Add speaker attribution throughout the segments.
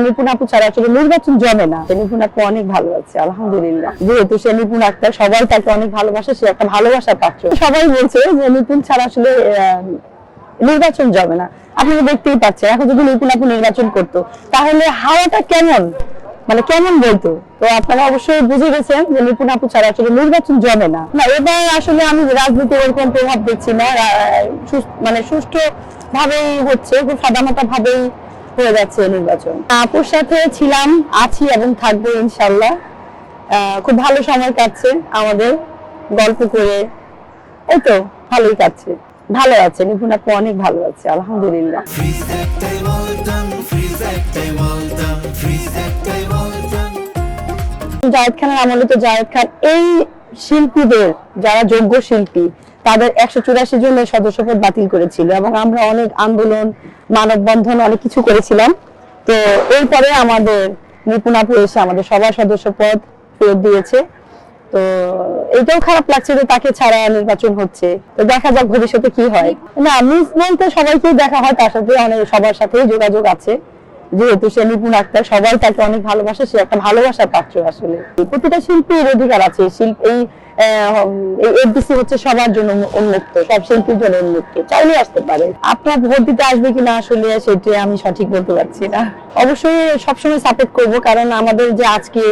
Speaker 1: নিপুণ আপু ছাড়া আসলে নির্বাচন জমে না। নিপুণ আপু অনেক ভালো আছে আলহামদুলিল্লাহ, যেহেতু সে নিপুণ আক্তার, সবাই তাকে অনেক ভালোবাসে, সে একটা ভালোবাসার পাত্র। সবাই বলছে যে নিপুণ ছাড়া আসলে নির্বাচন জমে না। আপনি দেখতেই পাচ্ছেন, এখন যদি নিপুণ আপু নির্বাচন করতো তাহলে হাওয়াটা কেমন, মানে কেমন বলতো। তো আপনারা অবশ্যই বুঝে গেছেন যে নিপুণ আপু ছাড়া আসলে নির্বাচন জমে না। এবার আসলে আমি রাজনীতি ওরকম প্রভাব দেখছি না, মানে সুষ্ঠু ভাবেই হচ্ছে, খুব সাদামাটা ভাবেই হয়ে যাচ্ছে নির্বাচন। আপুর সাথে ছিলাম, আছি এবং থাকবো ইনশাল্লাহ। খুব ভালো সময় কাটছে আমাদের, গল্প করে এই তো ভালোই কাটছে। ভালো আছে, নিপুণ আপু অনেক ভালো আছে আলহামদুলিল্লাহ। জায়েদ খানের আমলে তো জায়েদ খান এই শিল্পীদের, যারা যোগ্য শিল্পী, তাদের 184 জনের সদস্যপদ বাতিল করেছিল এবং আমরা অনেক আন্দোলন, মানববন্ধন, অনেক কিছু করেছিলাম। তো এরপরে আমাদের নিপুণ আপু এসে আমাদের সবার সদস্যপদ ফেরত দিয়েছে। তো এটাও খারাপ লাগছে যে তাকে ছাড়া নির্বাচন হচ্ছে। তো দেখা যাক ভবিষ্যতে কি হয়। না, মিস বলতে সবাইকেই দেখা হয়, তার সাথে অনেক সবার সাথে যোগাযোগ আছে, যেহেতু সে নিপুণ আক্তার, সবাই তাকে অনেক ভালোবাসে, সে একটা ভালোবাসার পাত্র। আসলে প্রতিটা শিল্পীর অধিকার আছে, এই এফডিসি হচ্ছে সবার জন্য উন্মুক্ত, সব শিল্পীর জন্য উন্মুক্ত, চাইলে আসতে পারে। আপনার ভোট দিতে আসবে কিনা আসলে সেটা আমি সঠিক বলতে পারছি না। অবশ্যই সবসময় সাপোর্ট করব, কারণ আমাদের যে আজকে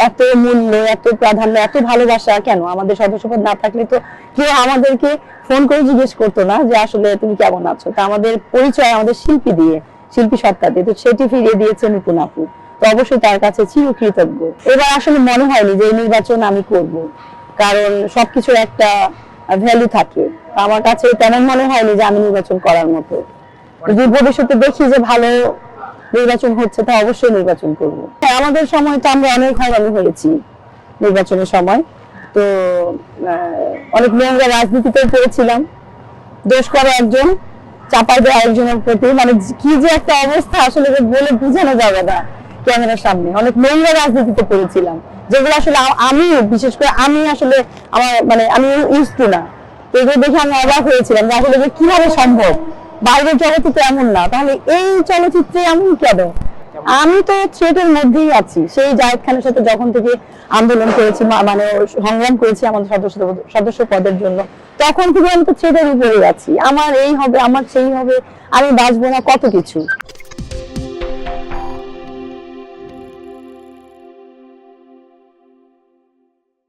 Speaker 1: এত মূল্য, এত প্রাধান্য, এত ভালোবাসা, কেন আমাদের সদস্যপদ না থাকলে তো কেউ আমাদেরকে ফোন করে জিজ্ঞেস করতো না যে আসলে তুমি কেমন আছো। তা আমাদের পরিচয় আমাদের শিল্পী দিয়ে, শিল্পী সত্তা দিয়ে, তো সেটি ফিরিয়ে দিয়েছে নিপুণ আপু। তো অবশ্যই তার কাছে চিরকৃতজ্ঞ। এবার আসলে মনে হয়নি যে এই নির্বাচন আমি করব, কারণ সবকিছুর একটা ভ্যালু থাকে। আমার কাছে তেমন মনে হয়নি যে আমি নির্বাচন করার মতো। যদি ভবিষ্যতে দেখি যে ভালো নির্বাচন হচ্ছে, তা অবশ্যই নির্বাচন করব। আমাদের সময় তো আমরা অনেক হয়রানি হয়েছি নির্বাচনের সময়। তো অনেক মেয়েরা রাজনীতিতে করেছিলাম, দোষ করে একজন, চাপাই দেয় আরেকজনের প্রতি, মানে কি যে একটা অবস্থা আসলে বলে বোঝানো যাবে না। ক্যামেরার সামনে অনেক মেয়েরা রাজনীতিতে করেছিলাম, যেগুলো আসলে আমি, বিশেষ করে আমি আসলে আমার মানে আমি ইউজ টু না। তো এগুলো দেখে আমি অবাক হয়েছিলাম যে আসলে কিভাবে সম্ভব, বাইরের জগতে তো এমন না, তাহলে এই চলচ্চিত্রে এমন কেন। আমি তো থ্রেটের মধ্যেই আছি, সেই জায়েদ খানের সাথে যখন থেকে আন্দোলন করেছি, মানে সংগ্রাম করেছি আমাদের সদস্য পদের জন্য, তখন থেকে আমি তো থ্রেটের উপরেই আছি। আমার এই হবে, আমার সেই হবে, আমি বাঁচবো না, কত কিছু।